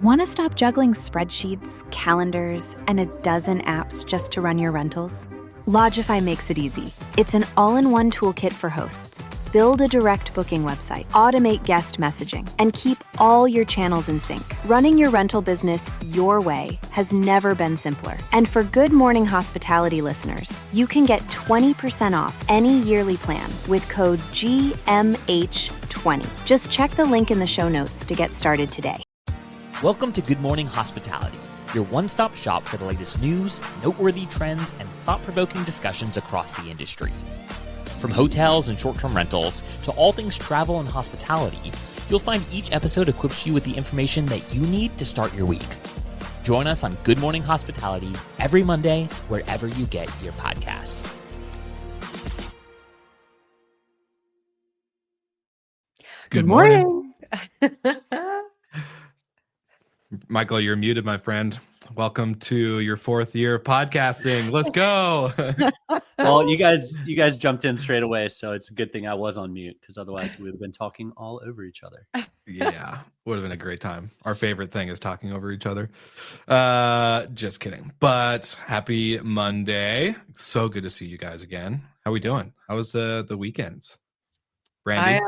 Want to stop juggling spreadsheets, calendars, and a dozen apps just to run your rentals? Lodgify makes it easy. It's an all-in-one toolkit for hosts. Build a direct booking website, automate guest messaging, and keep all your channels in sync. Running your rental business your way has never been simpler. And for Good Morning Hospitality listeners, you can get 20% off any yearly plan with code GMH20. Just check the link in the show notes to get started today. Welcome to Good Morning Hospitality, your one-stop shop for the latest news, noteworthy trends, and thought-provoking discussions across the industry. From hotels and short-term rentals to all things travel and hospitality, you'll find each episode equips you with the information that you need to start your week. Join us on Good Morning Hospitality every Monday, wherever you get your podcasts. Good morning. Michael, you're muted, my friend. Welcome to your fourth year of podcasting. Let's go. Well, you guys jumped in straight away, so it's a good thing I was on mute, because otherwise we would have been talking all over each other. Yeah, would have been a great time. Our favorite thing is talking over each other. Just kidding. But happy Monday. So good to see you guys again. How we doing? How was the weekends? Brandy?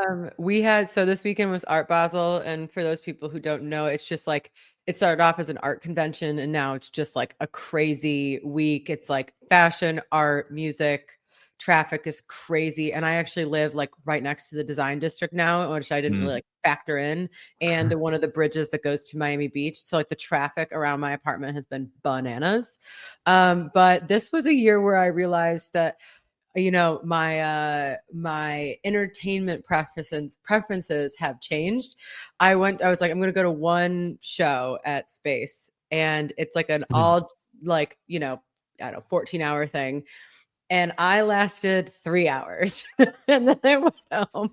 So this weekend was Art Basel, and for those people who don't know, it's just like it started off as an art convention, and now it's just like a crazy week. It's like fashion, art, music, traffic is crazy, and I actually live like right next to the design district now, which I didn't really like factor in, and one of the bridges that goes to Miami Beach. So like the traffic around my apartment has been bananas. But this was a year where I realized that, you know, my entertainment preferences have changed. I was like, I'm going to go to one show at Space, and it's like an all like, you know, I don't know, 14-hour thing. And I lasted 3 hours and then I went home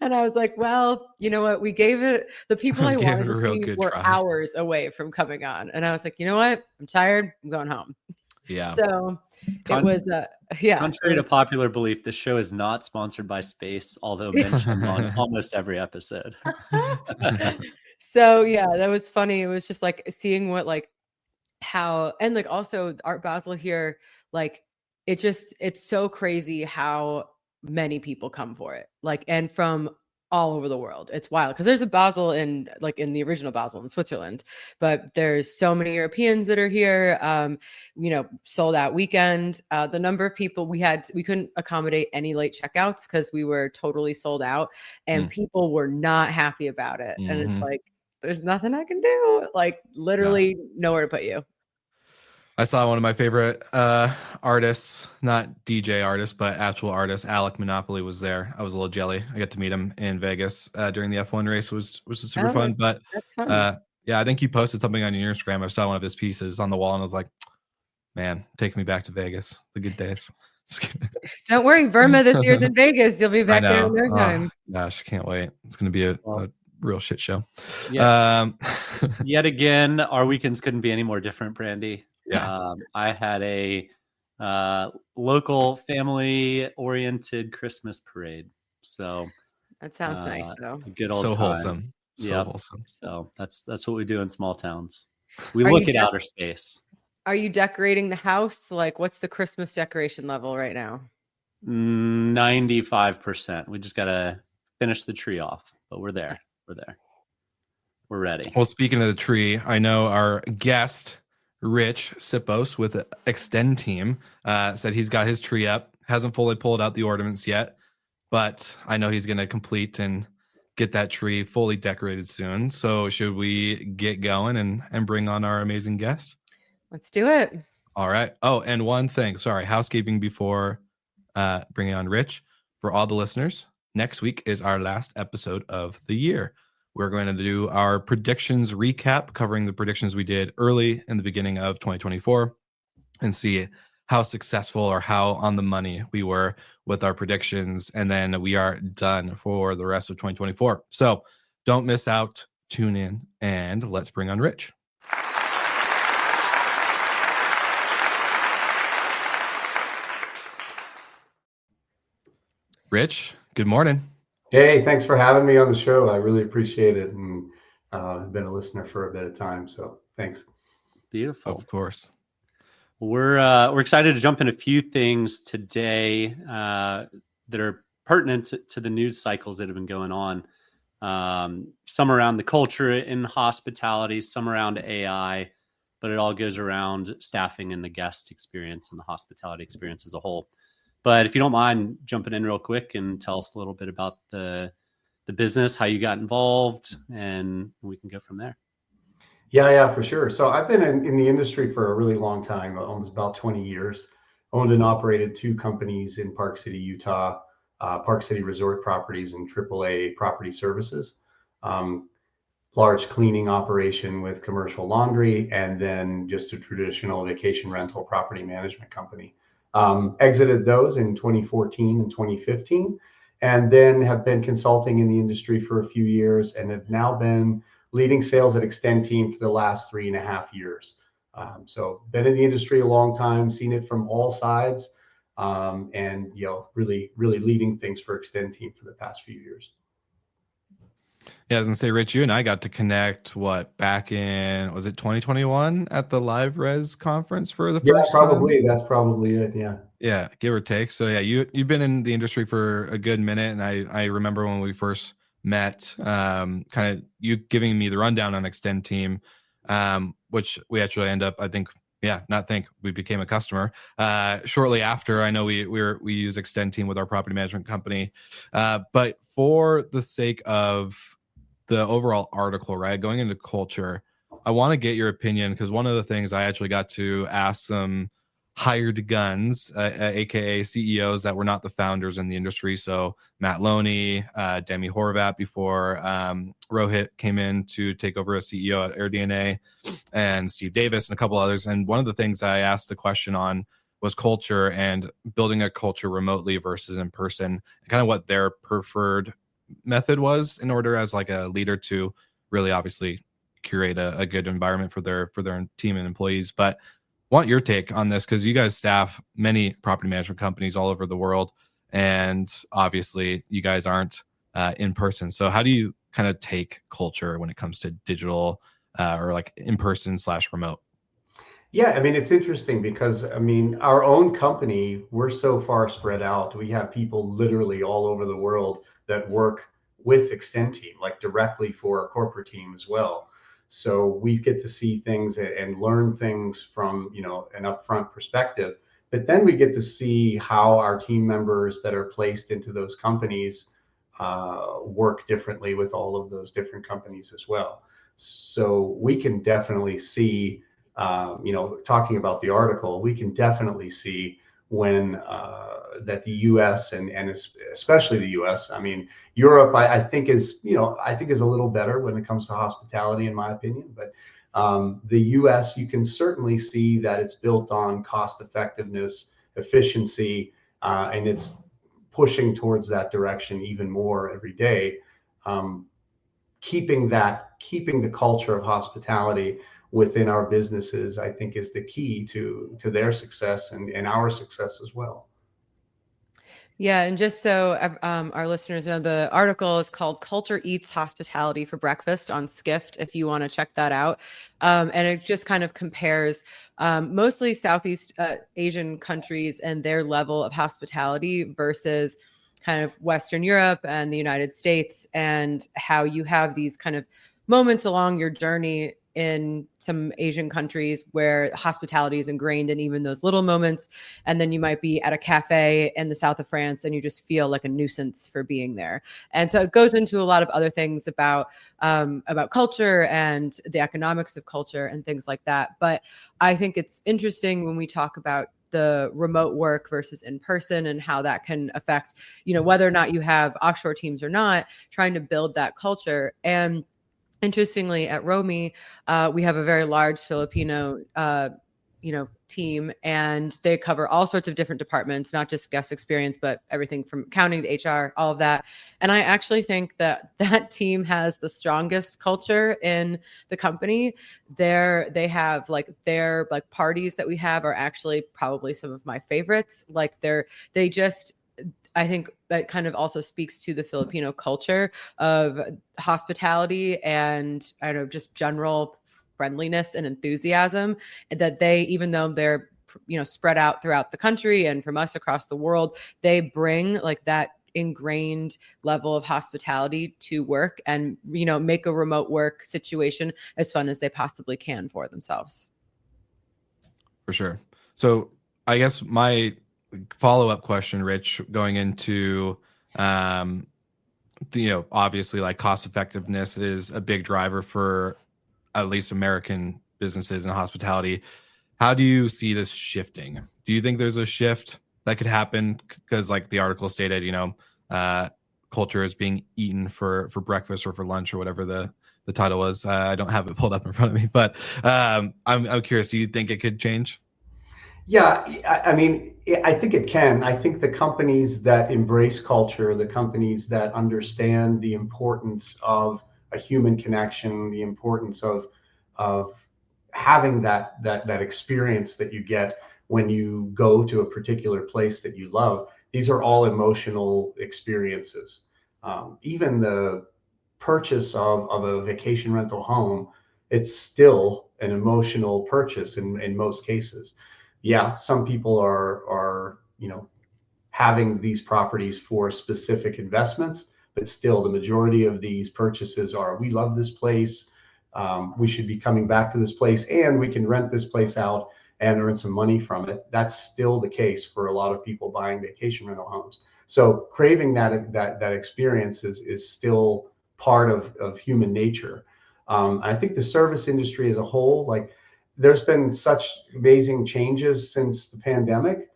and I was like, well, you know what? We gave it, the people I wanted to see were hours away from coming on. And I was like, you know what? I'm tired. I'm going home. Yeah. So it was, Contrary to popular belief, this show is not sponsored by Space, although mentioned on almost every episode. So yeah, that was funny. It was just like seeing what, like how, and like also Art Basel here, like it's so crazy how many people come for it. Like, and from all over the world. It's wild because there's a Basel in the original Basel in Switzerland, but there's so many Europeans that are here. You know, sold out weekend. The number of people we couldn't accommodate any late checkouts because we were totally sold out, and people were not happy about it. And it's like, there's nothing I can do. Like literally nowhere to put you. I saw one of my favorite artists, not DJ artists, but actual artists. Alec Monopoly was there. I was a little jelly. I got to meet him in Vegas during the F1 race. It was super fun. But that's fun. Yeah, I think you posted something on your Instagram. I saw one of his pieces on the wall, and I was like, man, take me back to Vegas. The good days. Don't worry, Verma this year's in Vegas. You'll be back there in no time. Gosh, can't wait. It's going to be a real shit show. Yeah. Yet again, our weekends couldn't be any more different, Brandy. Yeah. I had a local family-oriented Christmas parade. So that sounds nice, though. A good old so time. Wholesome. So wholesome. So that's what we do in small towns. We look at outer space. Are you decorating the house? Like, what's the Christmas decoration level right now? 95%. We just gotta finish the tree off, but we're there. We're ready. Well, speaking of the tree, I know our guest, Rich Sippos with the Extend team, said he's got his tree up. Hasn't fully pulled out the ornaments yet, but I know he's going to complete and get that tree fully decorated soon. So should we get going and bring on our amazing guests? Let's do it. All right. Oh, and one thing. Sorry, housekeeping before bringing on Rich. For all the listeners, next week is our last episode of the year. We're going to do our predictions recap, covering the predictions we did early in the beginning of 2024 and see how successful or how on the money we were with our predictions. And then we are done for the rest of 2024. So don't miss out. Tune in and let's bring on Rich. Rich, good morning. Hey, thanks for having me on the show. I really appreciate it. And I've been a listener for a bit of time, so thanks. Beautiful. Of course. We're excited to jump in a few things today that are pertinent to the news cycles that have been going on. Some around the culture in hospitality, some around AI, but it all goes around staffing and the guest experience and the hospitality experience as a whole. But if you don't mind jumping in real quick and tell us a little bit about the business, how you got involved, and we can go from there. Yeah, for sure. So I've been in the industry for a really long time, almost about 20 years. Owned and operated 2 companies in Park City, Utah, Park City Resort Properties and AAA Property Services. Large cleaning operation with commercial laundry, and then just a traditional vacation rental property management company. Exited those in 2014 and 2015, and then have been consulting in the industry for a few years, and have now been leading sales at Extend Team for the last 3.5 years. So been in the industry a long time, seen it from all sides, and really leading things for Extend Team for the past few years. Yeah, I was gonna say, Rich, you and I got to connect back in, was it 2021 at the Live Res conference for the first probably time? that's probably it. Yeah, give or take. So yeah, you've been in the industry for a good minute, and I remember when we first met, kind of you giving me the rundown on Extend Team, which we actually we became a customer shortly after. I know we use Extend Team with our property management company, but for the sake of the overall article, right, going into culture, I want to get your opinion, because one of the things I actually got to ask some hired guns, aka CEOs that were not the founders in the industry. So Matt Loney, Demi Horvat before Rohit came in to take over as CEO at AirDNA, and Steve Davis and a couple others. And one of the things I asked the question on was culture and building a culture remotely versus in person, kind of what their preferred method was in order as like a leader to really obviously curate a good environment for their team and employees. But want your take on this, because you guys staff many property management companies all over the world, and obviously you guys aren't in person. So how do you kind of take culture when it comes to digital or like in person / remote? Yeah, I mean, it's interesting because, I mean, our own company, we're so far spread out. We have people literally all over the world that work with Extend Team, like directly for our corporate team as well. So we get to see things and learn things from, an upfront perspective. But then we get to see how our team members that are placed into those companies work differently with all of those different companies as well. So we can definitely see, talking about the article, we can definitely see when that the U.S. and especially the U.S. I mean, Europe, I think is a little better when it comes to hospitality, in my opinion. But the U.S., you can certainly see that it's built on cost effectiveness, efficiency, and it's pushing towards that direction even more every day. Keeping the culture of hospitality within our businesses, I think, is the key to their success and our success as well. Yeah, and just so our listeners know, the article is called "Culture Eats Hospitality for Breakfast" on Skift, if you want to check that out. And it just kind of compares mostly Southeast Asian countries and their level of hospitality versus kind of Western Europe and the United States, and how you have these kind of moments along your journey in some Asian countries where hospitality is ingrained in even those little moments. And then you might be at a cafe in the south of France and you just feel like a nuisance for being there. And so it goes into a lot of other things about culture and the economics of culture and things like that. But I think it's interesting when we talk about the remote work versus in person and how that can affect, whether or not you have offshore teams or not, trying to build that culture. And interestingly, at Romy, we have a very large Filipino, team, and they cover all sorts of different departments, not just guest experience, but everything from accounting to HR, all of that. And I actually think that team has the strongest culture in the company. They have their parties that we have are actually probably some of my favorites. I think that kind of also speaks to the Filipino culture of hospitality and I don't know, just general friendliness and enthusiasm that they, even though they're spread out throughout the country and from us across the world, they bring like that ingrained level of hospitality to work and make a remote work situation as fun as they possibly can for themselves. For sure. So I guess my follow-up question, Rich, going into obviously like cost effectiveness is a big driver for at least American businesses and hospitality. How do you see this shifting? Do you think there's a shift that could happen? Because like the article stated, culture is being eaten for breakfast or for lunch or whatever the title was. I don't have it pulled up in front of me, but I'm curious. Do you think it could change? Yeah, I mean, I think it can. I think the companies that embrace culture, the companies that understand the importance of a human connection, the importance of having that experience that you get when you go to a particular place that you love. These are all emotional experiences. Even the purchase of a vacation rental home, it's still an emotional purchase in most cases. Yeah, some people are having these properties for specific investments, but still the majority of these purchases are, we love this place, we should be coming back to this place, and we can rent this place out and earn some money from it. That's still the case for a lot of people buying vacation rental homes. So craving that experience is still part of human nature. I think the service industry as a whole, like, there's been such amazing changes since the pandemic.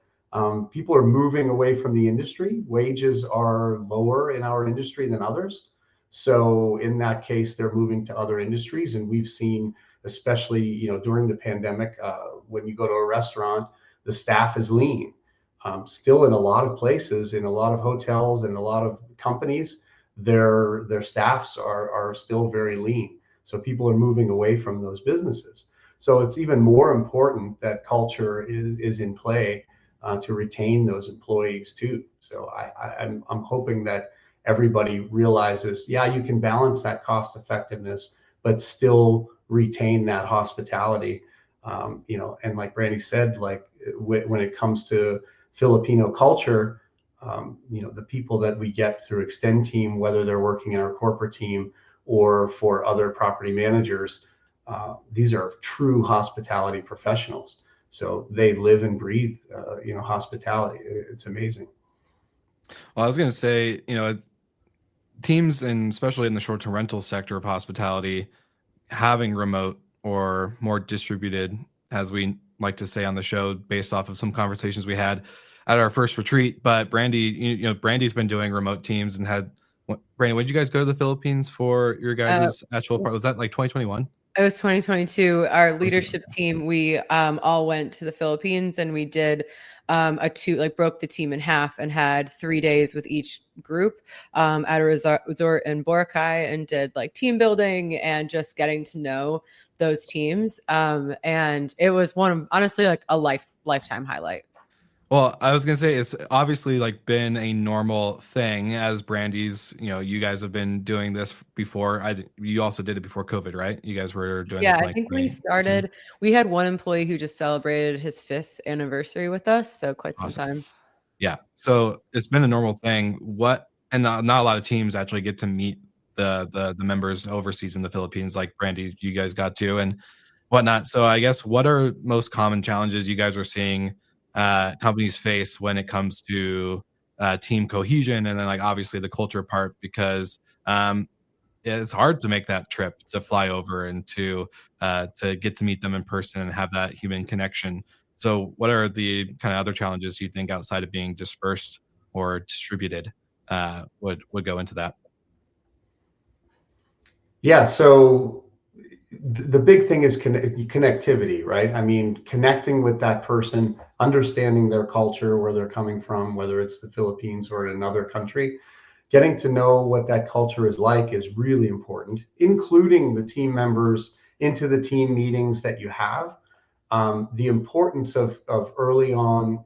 People are moving away from the industry. Wages are lower in our industry than others. So in that case, they're moving to other industries. And we've seen, especially, during the pandemic, when you go to a restaurant, the staff is lean. Still in a lot of places, in a lot of hotels and a lot of companies, their staffs are still very lean. So people are moving away from those businesses. So it's even more important that culture is in play to retain those employees too. So I'm hoping that everybody realizes, yeah, you can balance that cost effectiveness, but still retain that hospitality. And like Brandy said, like when it comes to Filipino culture, the people that we get through Extend Team, whether they're working in our corporate team or for other property managers, these are true hospitality professionals. So they live and breathe, hospitality. It's amazing. Well, I was going to say, teams, and especially in the short-term rental sector of hospitality, having remote or more distributed, as we like to say on the show, based off of some conversations we had at our first retreat. But Brandy, Brandy's been doing remote teams and had. Brandy, when did you guys go to the Philippines for your guys' actual part? Was that like 2021? It was 2022. Our leadership team, we all went to the Philippines and we did broke the team in half and had 3 days with each group at a resort in Boracay and did like team building and just getting to know those teams. And it was honestly like a lifetime highlight. Well, I was going to say it's obviously like been a normal thing as Brandy's, you guys have been doing this before. You also did it before COVID, right? You guys were doing this. Yeah, I think we had one employee who just celebrated his 5th anniversary with us. So quite some time. Yeah. So it's been a normal thing. And not a lot of teams actually get to meet the members overseas in the Philippines, like Brandy, you guys got to and whatnot. So I guess what are most common challenges you guys are seeing companies face when it comes to team cohesion, and then like obviously the culture part, because it's hard to make that trip to fly over and to get to meet them in person and have that human connection. So what are the kind of other challenges you think outside of being dispersed or distributed would go into that? Yeah, so the big thing is connectivity, right? I mean, connecting with that person, understanding their culture, where they're coming from, whether it's the Philippines or in another country. Getting to know what that culture is like is really important, including the team members into the team meetings that you have. The importance of early on,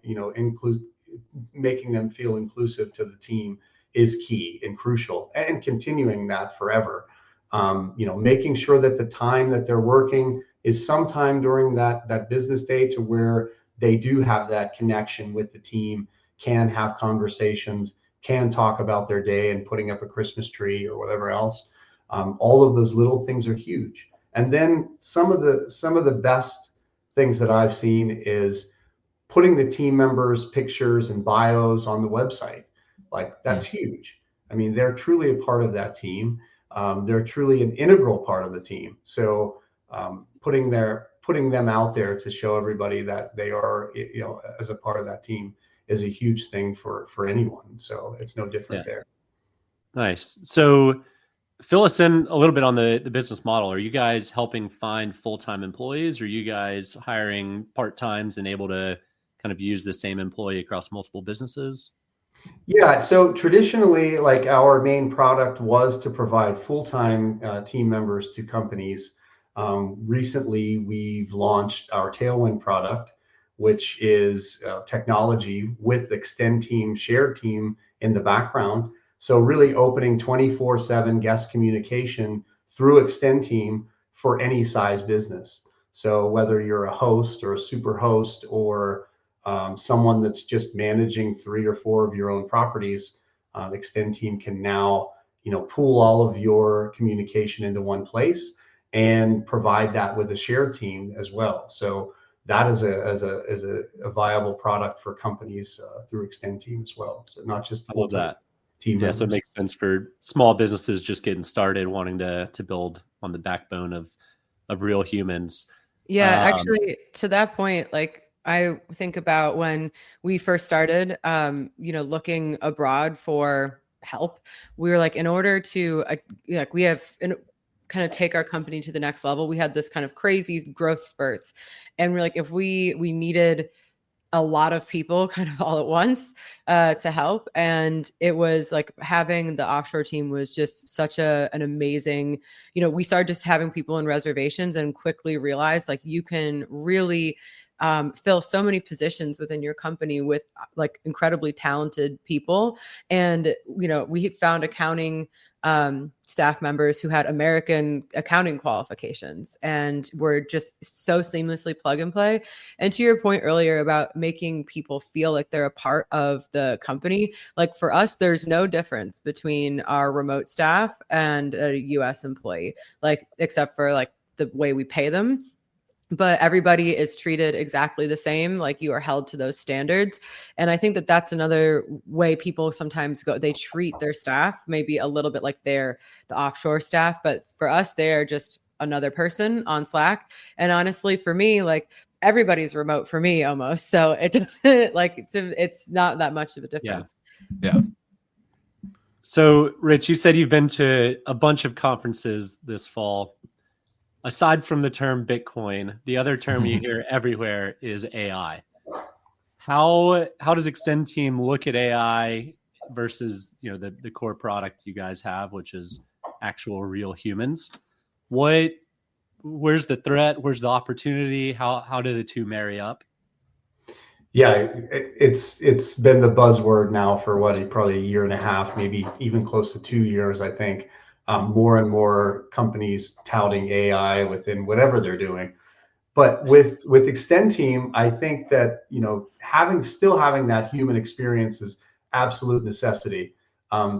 making them feel inclusive to the team is key and crucial, and continuing that forever. Making sure that the time that they're working is sometime during that business day to where they do have that connection with the team, can have conversations, can talk about their day and putting up a Christmas tree or whatever else. All of those little things are huge. And then some of the best things that I've seen is putting the team members' pictures and bios on the website. Like, that's huge. I mean, they're truly a part of that team. They're truly an integral part of the team. So putting them out there to show everybody that they are, as a part of that team is a huge thing for anyone. So it's no different there. Nice. So fill us in a little bit on the business model. Are you guys helping find full-time employees? Or are you guys hiring part-times and able to kind of use the same employee across multiple businesses? Yeah, so traditionally, like, our main product was to provide full-time team members to companies. Recently, we've launched our Tailwind product, which is technology with Extend Team, shared team in the background. So really opening 24/7 guest communication through Extend Team for any size business. So whether you're a host or a super host, or someone that's just managing 3 or 4 of your own properties, Extend Team can now, pool all of your communication into one place and provide that with a shared team as well. So that is a viable product for companies through Extend Team as well. So not just I love that. team members. So it makes sense for small businesses just getting started, wanting to build on the backbone of real humans. Yeah, actually, to that point, like, I think about when we first started, looking abroad for help, we were like, in order to, we have kind of take our company to the next level, we had this kind of crazy growth spurts. And we're like, if we needed a lot of people kind of all at once to help. And it was like having the offshore team was just such an amazing, we started just having people in reservations and quickly realized, like, you can really fill so many positions within your company with like incredibly talented people. And, we found accounting staff members who had American accounting qualifications and were just so seamlessly plug and play. And to your point earlier about making people feel like they're a part of the company, like, for us, there's no difference between our remote staff and a US employee, like, except for like the way we pay them. But everybody is treated exactly the same. Like, you are held to those standards. And I think that that's another way people sometimes go, they treat their staff maybe a little bit like they're the offshore staff. But for us, they're just another person on Slack. And honestly, for me, like, everybody's remote for me almost. So it doesn't it's not that much of a difference. Yeah. So Rich, you said you've been to a bunch of conferences this fall. Aside from the term Bitcoin, the other term you hear everywhere is AI. How does Extend Team look at AI versus the core product you guys have, which is actual real humans? Where's the threat? Where's the opportunity? How do the two marry up? Yeah, it's been the buzzword now for probably a year and a half, maybe even close to 2 years, I think. More and more companies touting AI within whatever they're doing. But with Extend Team, I think that still having that human experience is absolute necessity.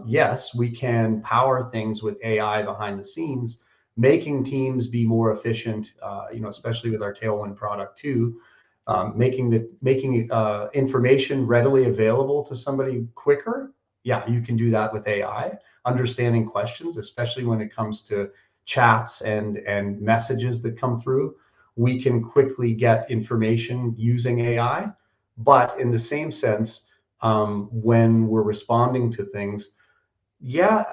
Yes, we can power things with AI behind the scenes, making teams be more efficient. Especially with our Tailwind product too, making information readily available to somebody quicker. Yeah, you can do that with AI. Understanding questions, especially when it comes to chats and messages that come through, we can quickly get information using AI. But in the same sense, when we're responding to things,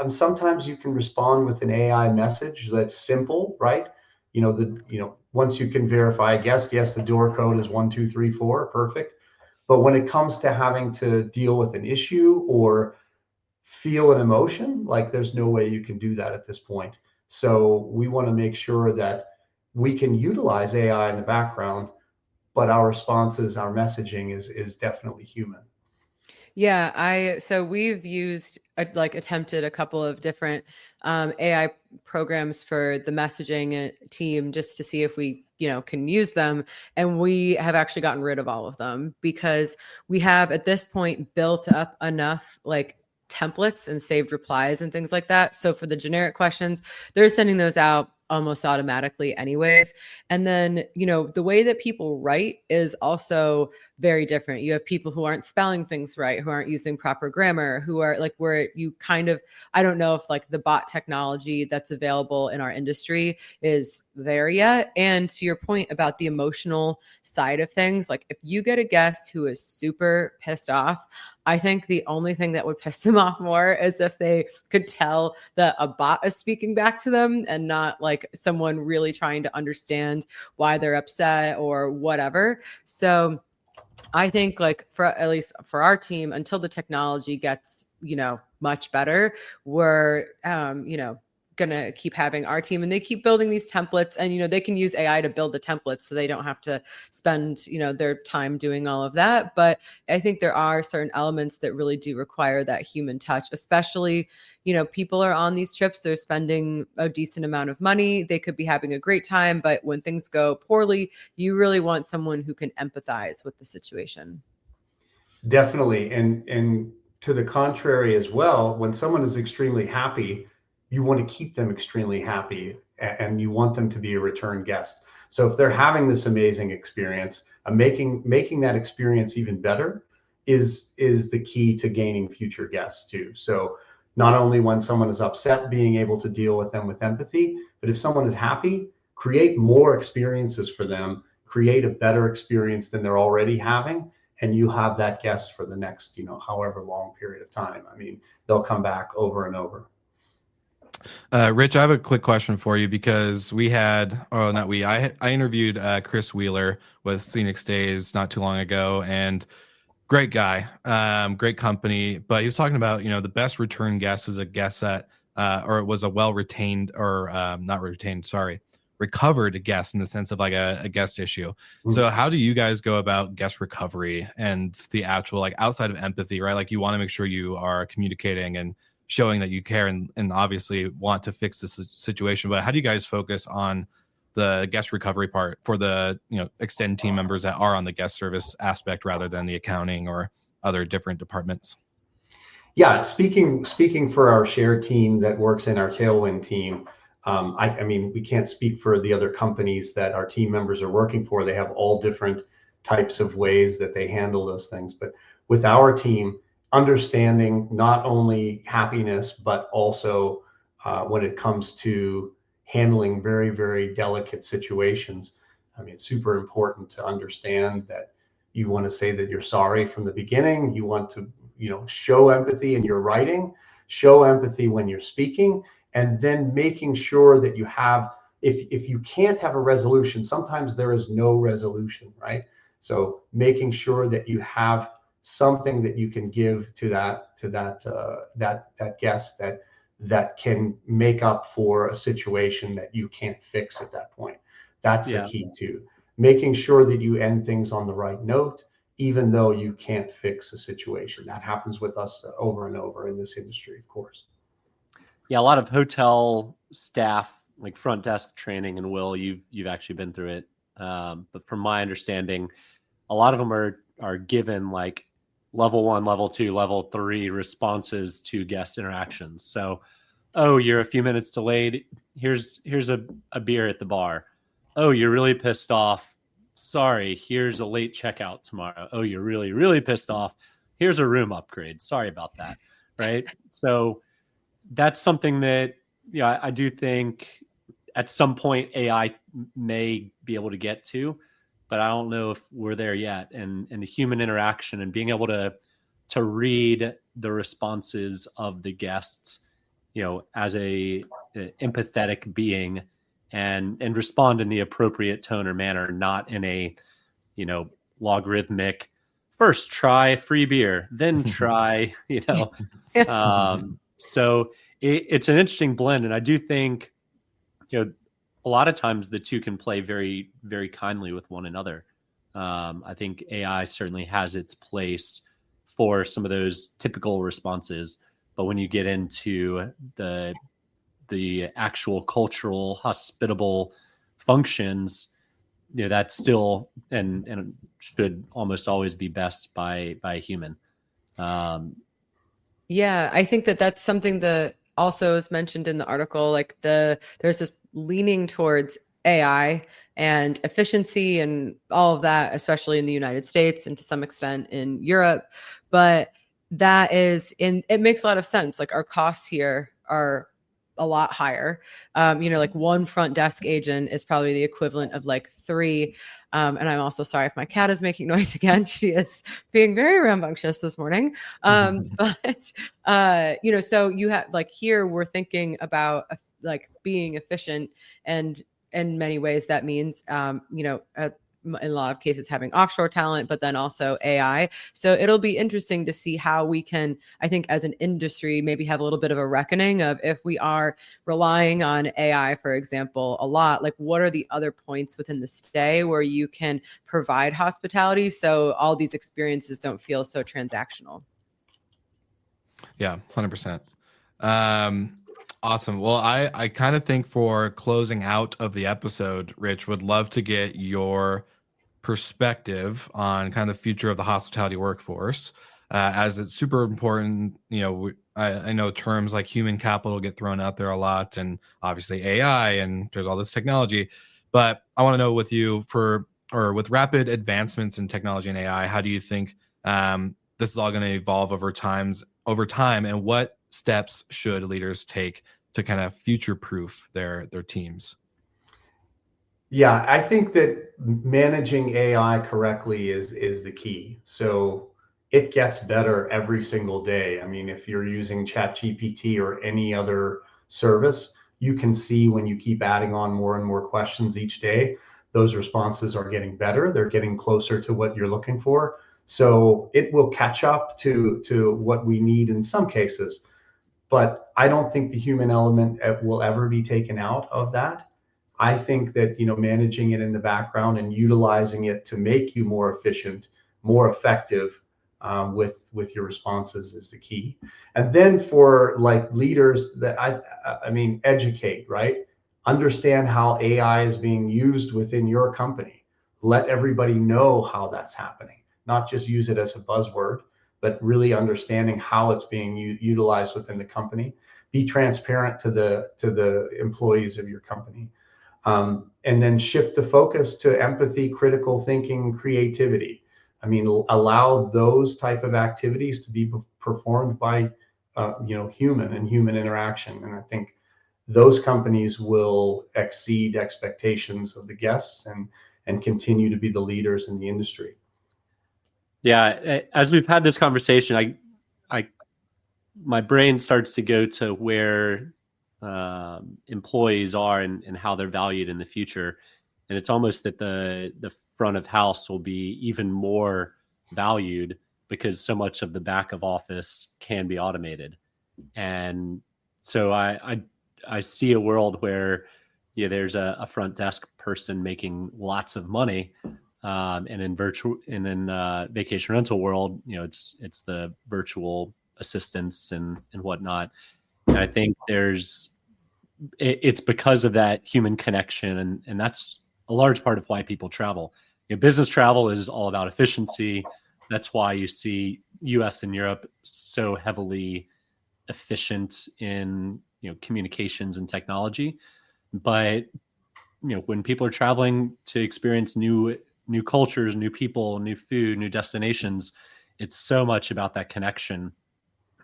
sometimes you can respond with an AI message that's simple, right? Once you can verify, yes, the door code is 1234, perfect. But when it comes to having to deal with an issue or feel an emotion, like, there's no way you can do that at this point. So we want to make sure that we can utilize AI in the background, but our responses, our messaging is definitely human. Yeah, so we've used attempted a couple of different AI programs for the messaging team just to see if we can use them, and we have actually gotten rid of all of them because we have at this point built up enough templates and saved replies and things like that. So for the generic questions, they're sending those out almost automatically anyways. And then, the way that people write is also very different. You have people who aren't spelling things right, who aren't using proper grammar, who are where you kind of, I don't know if the bot technology that's available in our industry is there yet. And to your point about the emotional side of things, if you get a guest who is super pissed off, I think the only thing that would piss them off more is if they could tell that a bot is speaking back to them and not someone really trying to understand why they're upset or whatever. So I think for at least for our team, until the technology gets, much better, we're, going to keep having our team, and they keep building these templates, and, they can use AI to build the templates so they don't have to spend, their time doing all of that. But I think there are certain elements that really do require that human touch, especially, people are on these trips, they're spending a decent amount of money. They could be having a great time, but when things go poorly, you really want someone who can empathize with the situation. Definitely. And to the contrary as well, when someone is extremely happy, you want to keep them extremely happy, and you want them to be a return guest. So if they're having this amazing experience, making that experience even better is the key to gaining future guests too. So not only when someone is upset, being able to deal with them with empathy, but if someone is happy, create more experiences for them, create a better experience than they're already having, and you have that guest for the next, however long period of time. I mean, they'll come back over and over. Rich, I have a quick question for you because I interviewed Chris Wheeler with Scenic Stays not too long ago, and great guy, great company, but he was talking about, the best return guest is a guest that, or it was a well-retained or not retained, sorry, recovered guest in the sense of a guest issue. So how do you guys go about guest recovery and the actual, outside of empathy, right? You want to make sure you are communicating and showing that you care and obviously want to fix this situation, but how do you guys focus on the guest recovery part for the extend team members that are on the guest service aspect rather than the accounting or other different departments? Yeah, speaking for our share team that works in our Tailwind team, I mean, we can't speak for the other companies that our team members are working for. They have all different types of ways that they handle those things. But with our team, understanding not only happiness, but also when it comes to handling very, very delicate situations. I mean, it's super important to understand that you want to say that you're sorry from the beginning. You want to, show empathy in your writing, show empathy when you're speaking, and then making sure that you have, if you can't have a resolution, sometimes there is no resolution, right? So making sure that you have something that you can give to that guest that can make up for a situation that you can't fix at that point. That's the key to making sure that you end things on the right note, even though you can't fix a situation. That happens with us over and over in this industry, of course. Yeah, a lot of hotel staff, front desk training, and Will, you've actually been through it. But from my understanding, a lot of them are given level 1, level 2, level 3 responses to guest interactions. So, oh, you're a few minutes delayed. Here's a beer at the bar. Oh, you're really pissed off. Sorry, here's a late checkout tomorrow. Oh, you're really, really pissed off. Here's a room upgrade. Sorry about that. Right. So that's something that, I do think at some point AI may be able to get to, but I don't know if we're there yet. And the human interaction and being able to read the responses of the guests, as a empathetic being and respond in the appropriate tone or manner, not in a, logarithmic first try free beer, then try, so it's an interesting blend. And I do think, a lot of times the two can play very, very kindly with one another. I think AI certainly has its place for some of those typical responses. But when you get into the actual cultural, hospitable functions, that's still and should almost always be best by a human. Yeah, I think that that's something that also is mentioned in the article. Like there's this leaning towards AI and efficiency and all of that, especially in the United States and to some extent in Europe. But it makes a lot of sense. Like our costs here are a lot higher. Like one front desk agent is probably the equivalent of like three. And I'm also sorry if my cat is making noise again. She is being very rambunctious this morning. But so you have like here we're thinking about like being efficient, and in many ways that means in a lot of cases having offshore talent, but then also AI. So it'll be interesting to see how we can, I think as an industry, maybe have a little bit of a reckoning of if we are relying on AI, for example, a lot, like what are the other points within the stay where you can provide hospitality so all these experiences don't feel so transactional. Yeah, 100%. Awesome. Well, I kind of think for closing out of the episode, Rich, would love to get your perspective on kind of the future of the hospitality workforce, as it's super important. I know terms like human capital get thrown out there a lot, and obviously AI, and there's all this technology. But I want to know with you with rapid advancements in technology and AI, how do you think this is all going to evolve over time, and what steps should leaders take to kind of future-proof their teams? Yeah, I think that managing AI correctly is the key. So it gets better every single day. I mean, if you're using ChatGPT or any other service, you can see when you keep adding on more and more questions each day, those responses are getting better. They're getting closer to what you're looking for. So it will catch up to what we need in some cases. But I don't think the human element will ever be taken out of that. I think that managing it in the background and utilizing it to make you more efficient, more effective with your responses is the key. And then for like leaders, that I mean, educate, right? Understand how AI is being used within your company. Let everybody know how that's happening. Not just use it as a buzzword, but really understanding how it's being utilized within the company. Be transparent to the employees of your company. And then shift the focus to empathy, critical thinking, creativity. I mean, allow those type of activities to be performed by, human interaction. And I think those companies will exceed expectations of the guests and continue to be the leaders in the industry. Yeah, as we've had this conversation, my brain starts to go to where employees are and how they're valued in the future, and it's almost that the front of house will be even more valued because so much of the back of office can be automated. And so I see a world where there's a front desk person making lots of money, and in vacation rental world, it's the virtual assistants and whatnot. And I think it's because of that human connection, and that's a large part of why people travel. Business travel is all about efficiency. That's why you see US and Europe so heavily efficient in communications and technology. But when people are traveling to experience new cultures, new people, new food, new destinations, it's so much about that connection,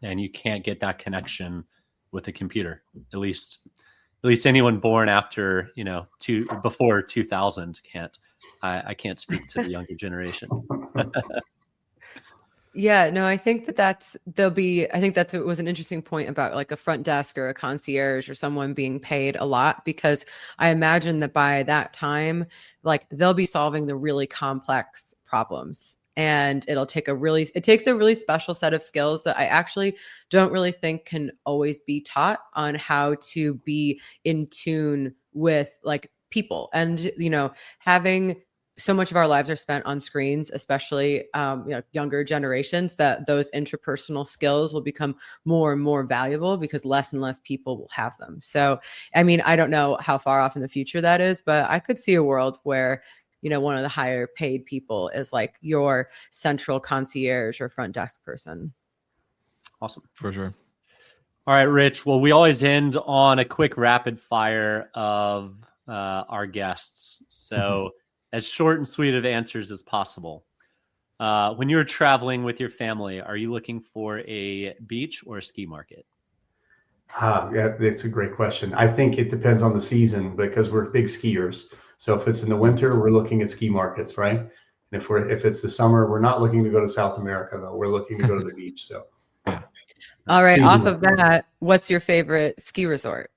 and you can't get that connection with a computer. At least anyone born after before 2000 can't. I can't speak to the younger generation. Yeah, no, I think it was an interesting point about like a front desk or a concierge or someone being paid a lot, because I imagine that by that time, like they'll be solving the really complex problems, and it takes a really special set of skills that I actually don't really think can always be taught on how to be in tune with like people, and having so much of our lives are spent on screens, especially younger generations, that those interpersonal skills will become more and more valuable because less and less people will have them. So, I mean, I don't know how far off in the future that is, but I could see a world where, one of the higher paid people is like your central concierge or front desk person. Awesome. For sure. All right, Rich. Well, we always end on a quick rapid fire of our guests. So as short and sweet of answers as possible. When you're traveling with your family, are you looking for a beach or a ski market? Yeah, that's a great question. I think it depends on the season because we're big skiers. So if it's in the winter, we're looking at ski markets, right? And if it's the summer, we're not looking to go to South America though. We're looking to go to the beach. So yeah. All right. Seasonal. Off of that, what's your favorite ski resort?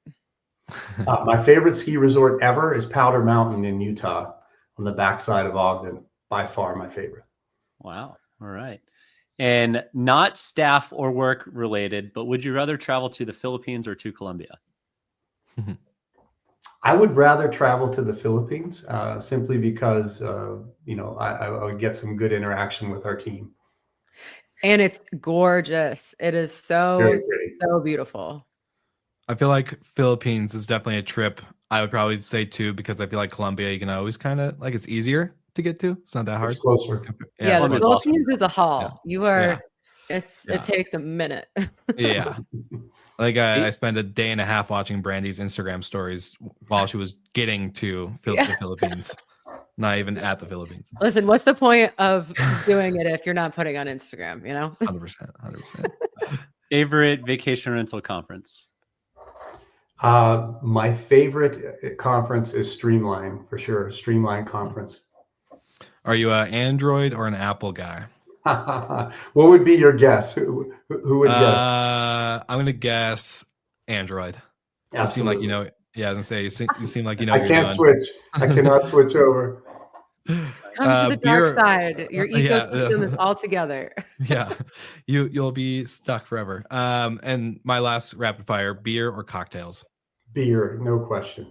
My favorite ski resort ever is Powder Mountain in Utah on the backside of Ogden. By far my favorite. Wow. All right. And not staff or work related, but would you rather travel to the Philippines or to Colombia? I would rather travel to the Philippines simply because, I would get some good interaction with our team. And it's gorgeous. It is so beautiful. I feel like Philippines is definitely a trip I would probably say too, because I feel like Colombia, you can always kind of like, it's easier to get to. It's not that hard. It's closer. Yeah, the Colombia's Philippines awesome. is a haul. Yeah. You are, Yeah. it takes a minute. Yeah. Like I spent a day and a half watching Brandy's Instagram stories while she was getting to the Philippines. Not even at the Philippines. Listen, what's the point of doing it if you're not putting on Instagram, 100%. Favorite vacation rental conference? My favorite conference is Streamline, for sure. Streamline conference. Are you an Android or an Apple guy? What would be your guess? Who would guess? I'm gonna guess Android. Absolutely. You seem like you know. Yeah, I was gonna say you seem like you know. I can't switch. I cannot switch over. Come to the dark side. Your ecosystem is all together. Yeah, you'll be stuck forever. And my last rapid fire: beer or cocktails? Beer, no question.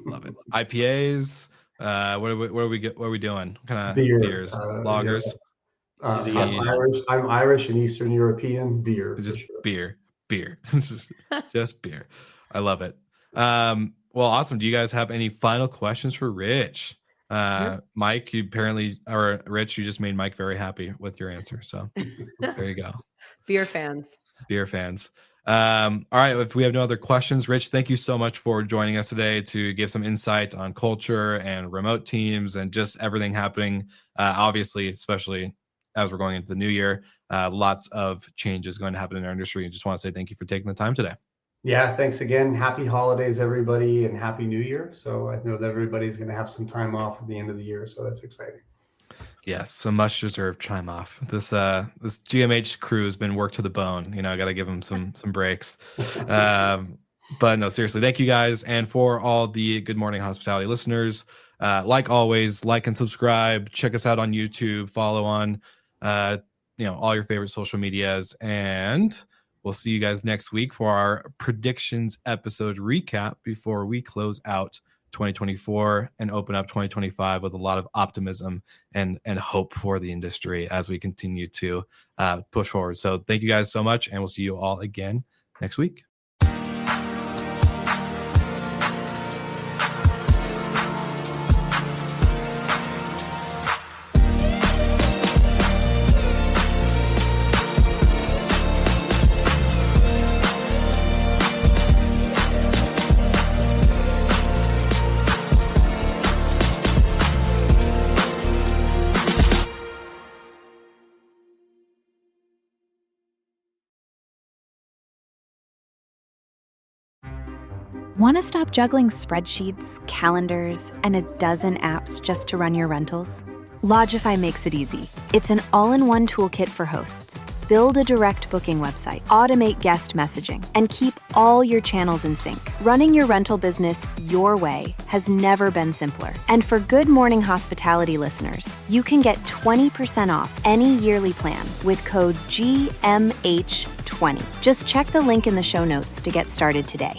Love it. IPAs. What are we doing? What kind of beers? Lagers. Yeah. I'm Irish and Eastern European. Beer. It's just sure. beer. It's just beer. I love it. Well, awesome. Do you guys have any final questions for Rich? Mike, you apparently, or Rich, you just made Mike very happy with your answer. So there you go. Beer fans. All right. If we have no other questions, Rich, thank you so much for joining us today to give some insight on culture and remote teams and just everything happening. Obviously, especially as we're going into the new year, lots of changes going to happen in our industry. I just want to say thank you for taking the time today. Yeah, thanks again. Happy holidays, everybody, and Happy New Year. So I know that everybody's going to have some time off at the end of the year, so that's exciting. Yes, some much deserved time off. This GMH crew has been worked to the bone. I got to give them some breaks. But no, seriously, thank you guys, and for all the Good Morning Hospitality listeners, like always, like and subscribe. Check us out on YouTube. Follow on, all your favorite social medias, and we'll see you guys next week for our predictions episode recap before we close out 2024 and open up 2025 with a lot of optimism and hope for the industry as we continue to push forward. So thank you guys so much, and we'll see you all again next week. Want to stop juggling spreadsheets, calendars, and a dozen apps just to run your rentals? Logify makes it easy. It's an all-in-one toolkit for hosts. Build a direct booking website, automate guest messaging, and keep all your channels in sync. Running your rental business your way has never been simpler. And for Good Morning Hospitality listeners, you can get 20% off any yearly plan with code GMH20. Just check the link in the show notes to get started today.